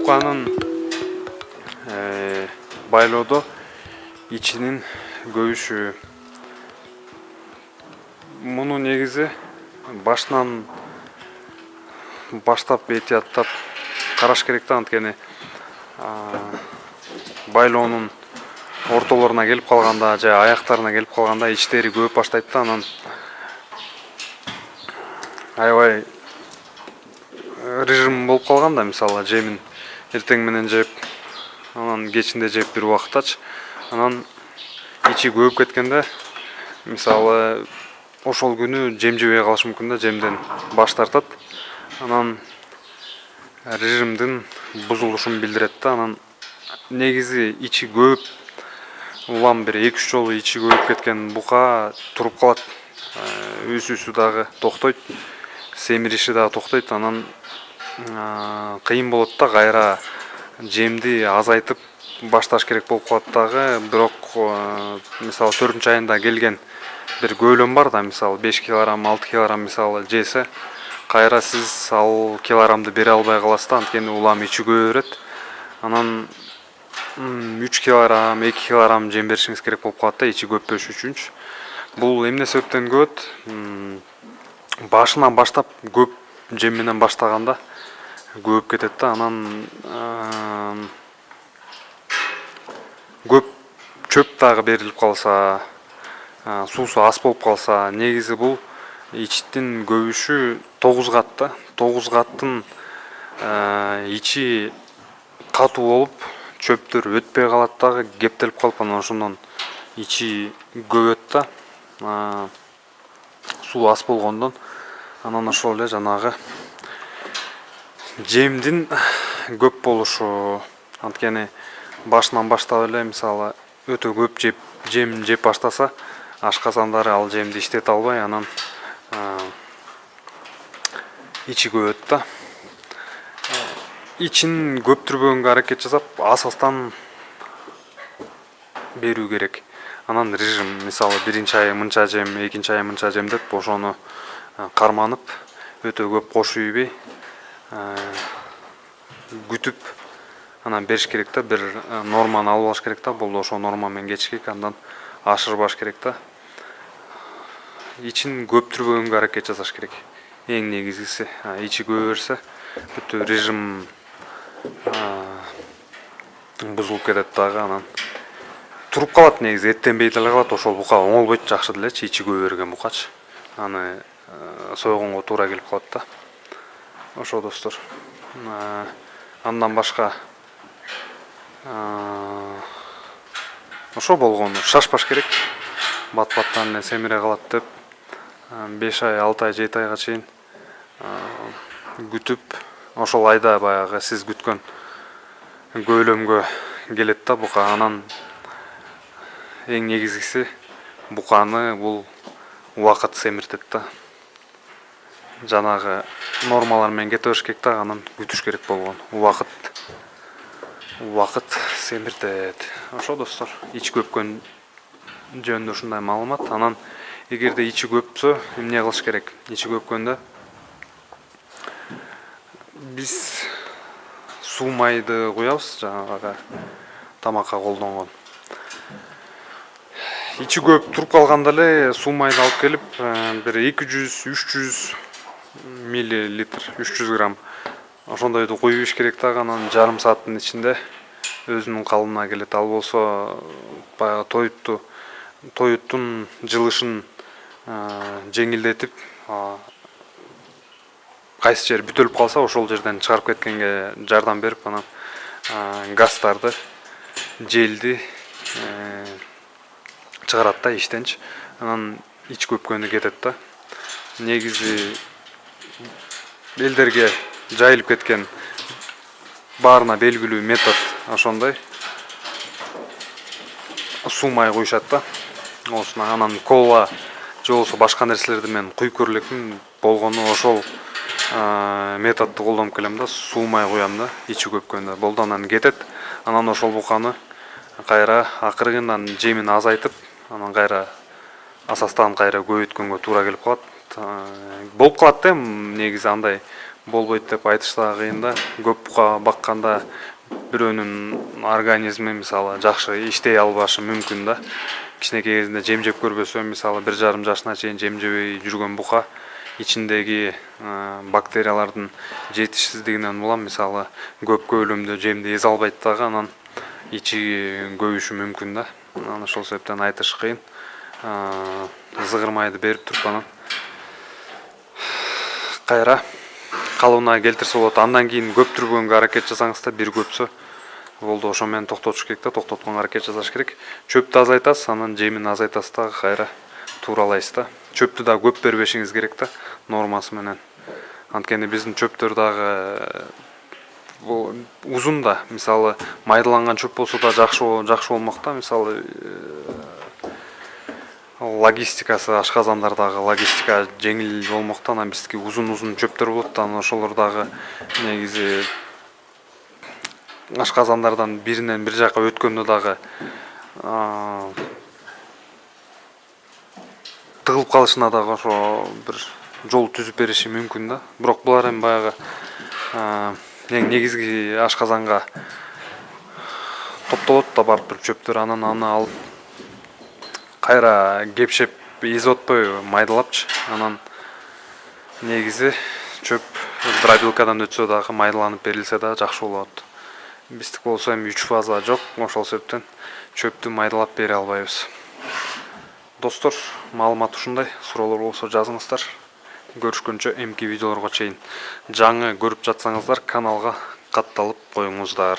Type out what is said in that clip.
буканын байлоодо ичинин көбүшү. Муну негизи башынан баштап этияттап караш керек да, анткени байлоонун ортолоруна келип калганда же аяктарына келип калганда ичтери көөп баштайт да, анан аябай режим болуп калганда, мисалы жемин эртең менен жеп, анан кечинде жеп бир убактачы, анан ичи көөп кеткенде, мисалы ошол күнү жем жебей калышы мүмкүн да, жемден баш тартат, анан режимдин бузулушун билдирет да. Анан негизи ичи көөп, улам бир 2-3 жолу ичи көөп кеткен бука туруп калат, үүсүүсү дагы токтойт, семириши дагы токтойт, анан кыйын болот да, кайра жемди азайтып башташ керек болуп калат дагы. Бирок мисалы 4-айында келген бир көөлөм бар да, мисалы 5 килограмм, 6 килограмм мисалы жесе, кайра сиз ал килограммды бере албай каласыз да, анткени улам ичи көөбө берет. Анан 3 килограмм, 2 килограмм жем беришиңиз керек болуп калат да, ичи көппөш үчүнчү. Бул эмне себептен көөбөт? Башынан баштап көп жем менен баштаганда көөп кетет да, анан көп чөп дагы берилип калса, суусу аз болуп калса, негизи бул ичтин көбүшү 9 кат да. 9 каттын ичи катуу болуп, чөптөр өтпөй калат дагы, кептелип калып, анан ошондон ичи көбөт да, суу аз болгондон. Анан ошол эле жанагы жемдин көп болушу, анткени башынан баштап эле мисалы өтө көп жем жеп баштаса, ашказандары ал жемди иштете албай, анан ичи көбөт да. Ичин көптүрбөгөнгө аракет жасап, асастан берүү керек. Анан режим, мисалы 1-ай мынча жем, 2-ай мынча жем деп ошону карманып, өтө көп кош үйбөй күтүп анан бериш керек да, бир норманы алып алыш керек да. Бул ошо норма менен кетиш керек, андан ашырбаш керек да. Ичин көптүрбөгөнгө аракет жасаш керек. Эң негизгиси, ичи көбө берсе, бүтү режим бузулуп кетет дагы, анан туруп калат, негизи эттенбей деле калат. Ошол бука оңолбойт жакшы делечи, ичи көбө берген букачы. Аны сойгонго туура келип калат да. Ошо достор. Андан башка ошо болгону, шашпаш керек. Бат-баттан эле семире калат деп 5 ай, 6 ай, 7 айга чейин күтүп, ошол айда баягы сиз күткөн көөлөмгө келет да бука. Анан эң негизгиси буканы бул убакыт семиртет да. Жанагы нормалар менен кете бериш керек да, анан күтүш керек болгон. Убакыт семиртет. Ошо достор, ич көпкөн жөнүндө ушундай маалымат. Анан эгерде ичи көпсө, эмне кылыш керек? Ичи көпкөндө биз суу майды куябыз, жанагы тамакка колдонгон. Ичи көп туруп калганда эле суу майды алып келип, бир 200-300 миллилитр, 300 грамм ошондойду куюп иш керек дагы. Анан жарым сааттын ичинде өзүнүн калыбына келет. Ал болсо баягы тоюттун жылышын жеңилдетип, кайсы жери бүтөлүп калса ошол жерден чыгарып кеткенге жардам берип, анан газдарды, желди чыгарат да иштенчи. Анан ич көпкөнү кетет да. Негизи элдерге жайылып кеткен баарына белгилүү метод ошондой. Суу май куюшат да. Осуна анан кола же болбосо башка нерселерди мен куюп көрүлөкмүн, болгону ошол методду колдонуп келем да. Суу май куям да, ичи көпкөндө болду, анан кетет. Анан ошол буканы кайра акыркынан жемин азайтып, анан кайра асастан кайра көбөйткөнгө туура келип калат. Болуп калат да, негизи андай болбойт деп айтыш дагы кыйын да. Көп бука бакканда бирөөнүн организми мисалы жакшы иштей албашы мүмкүн да. Кичинекей кезинде жем жеп көрбөсө, мисалы 1,5 жашына чейин жем жебей жүргөн бука ичиндеги бактериялардын жетишсиздигинен улам мисалы көп көлөмдө жемди эзе албайт дагы, анан ичи көбүшү мүмкүн да. Анан ошол себептен айтыш кыйын. Зыгыр майды берип туруп анан кайра калыбына келтирсе болот. Андан кийин көптүргөнгө аракет жасаңыз да, бир көпсө болду, ошо менен токтотуш керек да, токтотконго аракет жасаш керек. Чөптү азайтасыз, анан жемин азайтасыз дагы, кайра тууралайсыз да. Чөптү да көп бербешиңиз керек да, нормасы менен. Анткени биздин чөптөр дагы узун да, мисалы майдаланган чөп болсо да жакшы болмок да, мисалы логистикасы, ашказандардагы логистика жеңил болмок да, анан биздики узун чөптөр болот да, анан ошолор дагы негизи ашказандардан биринен бир жака өткөндө дагы тыгылып калышына дагы ошо бир жол түзүп бериши мүмкүн да. Бирок булар эми баягы эң негизги ашказанга топтолот да барып чөптөр, анан аны алып кайра кепшеп эзип атпай майдалапчы, анан негизи чөп дробилкадан өтсө дагы майдаланып берилсе да жакшы болот. Биздик болсо эми 3 фаза жок, ошол себептен чөптү майдалап бере албайбыз. Достор, маалымат ушундай. Суроолор болсо жазыңыздар. Көрүшкөнчө эмки видеолорго чейин. Жаңы көрүп жатсаңыздар каналга катталып коюңуздар.